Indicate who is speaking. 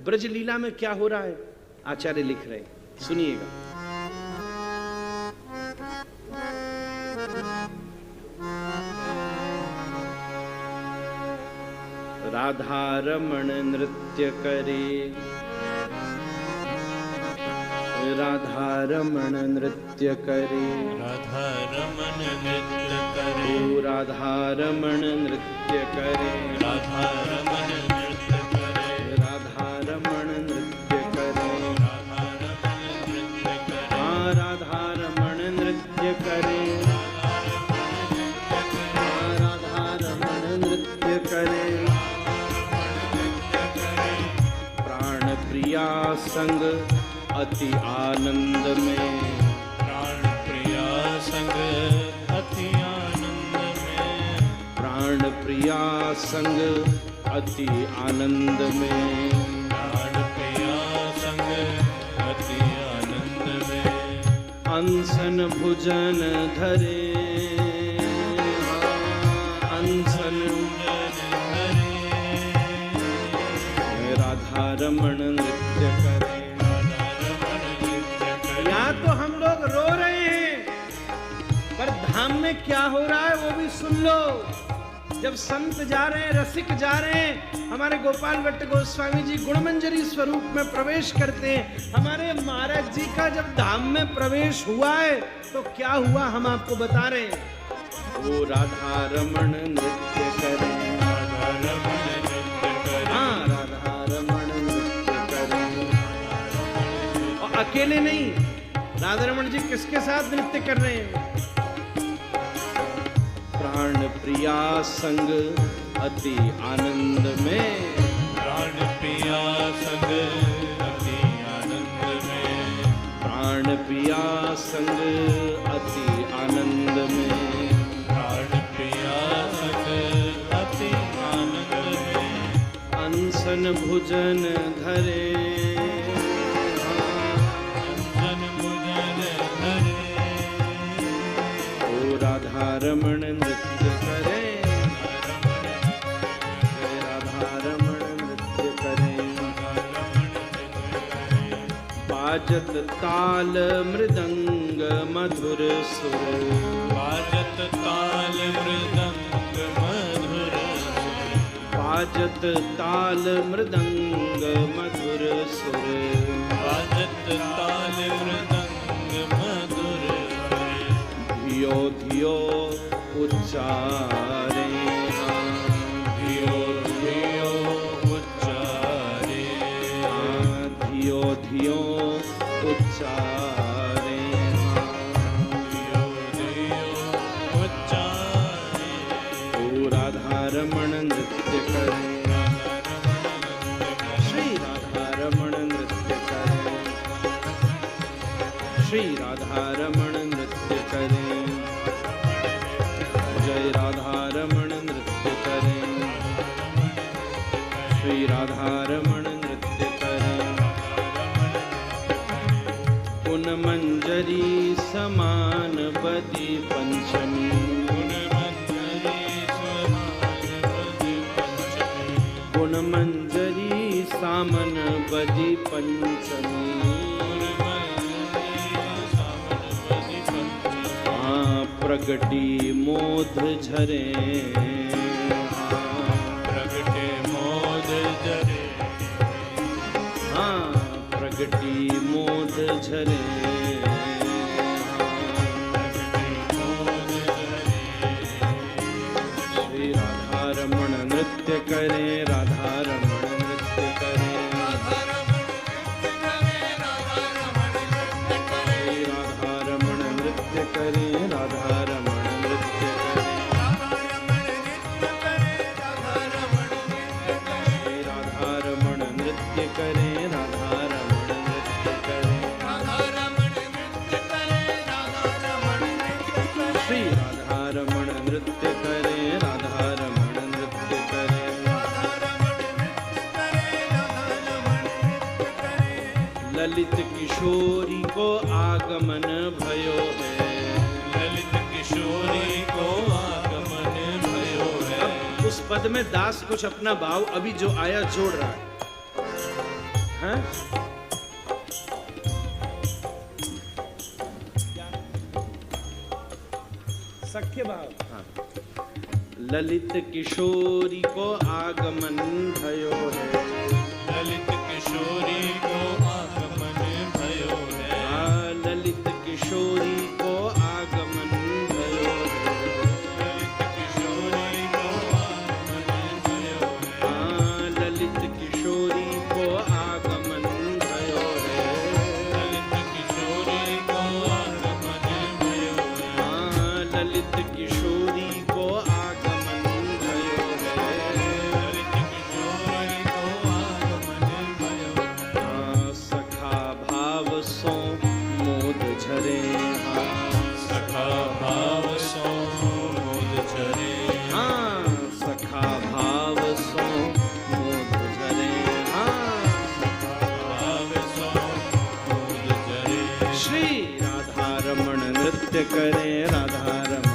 Speaker 1: ब्रज लीला में क्या हो रहा है आचार्य लिख रहे, सुनिएगा। राधा रमण नृत्य करे, राधा रमण नृत्य करे,
Speaker 2: राधा रमण नृत्य करे,
Speaker 1: ओ राधा रमण नृत्य करे,
Speaker 2: राधा रमण नृत्य करे,
Speaker 1: राधा रमण नृत्य करे,
Speaker 2: राधा रमण नृत्य करे,
Speaker 1: हाँ राधा रमण नृत्य करे, हाँ राधा रमण नृत्य करे, प्राण प्रिया संग अति आनंद में,
Speaker 2: प्राण प्रिया संग अति आनंद में,
Speaker 1: प्राण प्रिया संग अति आनंद में,
Speaker 2: प्राण प्रिया संग अति आनंद में,
Speaker 1: अनशन भुजन धरे, अनशन
Speaker 2: धरे,
Speaker 1: राधा रमण नृत्य करे। यहाँ तो हम लोग रो रहे हैं, पर धाम में क्या हो रहा है वो भी सुन लो। जब संत जा रहे हैं, रसिक जा रहे हैं, हमारे गोपाल भट्ट गोस्वामी जी गुणमंजरी स्वरूप में प्रवेश करते हैं। हमारे महाराज जी का जब धाम में प्रवेश हुआ है तो क्या हुआ हम आपको बता रहे हैं। वो राधा रमण नृत्य करे,
Speaker 2: राधा रमण नृत्य करे,
Speaker 1: हाँ राधा रमण नृत्य करे। और अकेले नहीं, राधा रमण जी किसके साथ नृत्य कर रहे हैं। प्राण प्रिया संग अति आनंद में,
Speaker 2: प्राण प्रिया संग अति आनंद में,
Speaker 1: प्राण प्रिया संग अति आनंद में,
Speaker 2: प्राण प्रिया संग अति आनंद में,
Speaker 1: अनशन भुजन धरे,
Speaker 2: जन मुजन धरे,
Speaker 1: ओ राधा रमण नृत्य करे, राधा रमण नृत्य करे। बाजत ताल मृदंग मधुर सुर,
Speaker 2: बाजत ताल मृदंग मधुर सुर,
Speaker 1: बाजत ताल मृदंग मधुर सुर,
Speaker 2: बाजत ताल मृदंग मधुर सुर,
Speaker 1: धियो धियो उच्चारे,
Speaker 2: धियो धियो उच्चारे,
Speaker 1: धियो धियो उच्चारे,
Speaker 2: धियो धियो उच्चारे,
Speaker 1: ओ राधा रमण नृत्य करे, श्री राधा रमण नृत्य करे, श्री राधा रमण नृत्य करे, जय राधा रमण नृत्य करे, श्री राधा रमण नृत्य करे। पुन मंजरी समान बदी पंचमी,
Speaker 2: गुण मंजरी समान बदी पंचमी,
Speaker 1: पुन मंजरी सामन बदी पंचमी,
Speaker 2: गुण मंजरी सामन बदी पंचमी,
Speaker 1: हाँ प्रगटी मोद झरे,
Speaker 2: प्रगटे मोद जरे,
Speaker 1: हाँ प्रगटी मोद झरे,
Speaker 2: प्रगटे मोद जरे,
Speaker 1: श्री राधा रमण नृत्य करे, राधा रमण नृत्य करे, श्री राधा रमण नृत्य करे, राधा रमण नृत्य करे, श्री राधा रमण नृत्य करे, राधा रमण नृत्य करे, श्री राधा रमण नृत्य करे, राधा रमण नृत्य करे। ललित किशोरी को आगमन भयो है,
Speaker 2: ललित किशोरी को आगमन भयो है।
Speaker 1: अब उस पद में दास कुछ अपना भाव अभी जो आया जोड़ रहा है। हाँ? सख्य भाव। हाँ। ललित किशोरी को आगमन भयो है,
Speaker 2: ललित किशोरी को आगमन भयो है,
Speaker 1: ललित किशोरी को आगमन भयो है,
Speaker 2: ललित किशोरी को आगमन भयो है,
Speaker 1: ललित किशोरी को आगमन भयो है,
Speaker 2: ललित किशोरी को आगमन भयो है,
Speaker 1: ललित किशोरी को आगमन भयो है,
Speaker 2: ललित किशोरी को आगमन भयो है,
Speaker 1: सखा भाव सो मोद झरे,
Speaker 2: सखा भाव सो मोद झरे,
Speaker 1: सखा भाव सो मोद झरे,
Speaker 2: भाव सो मोद झरे।
Speaker 1: श्री राधा रमण नृत्य करे, राधा रमण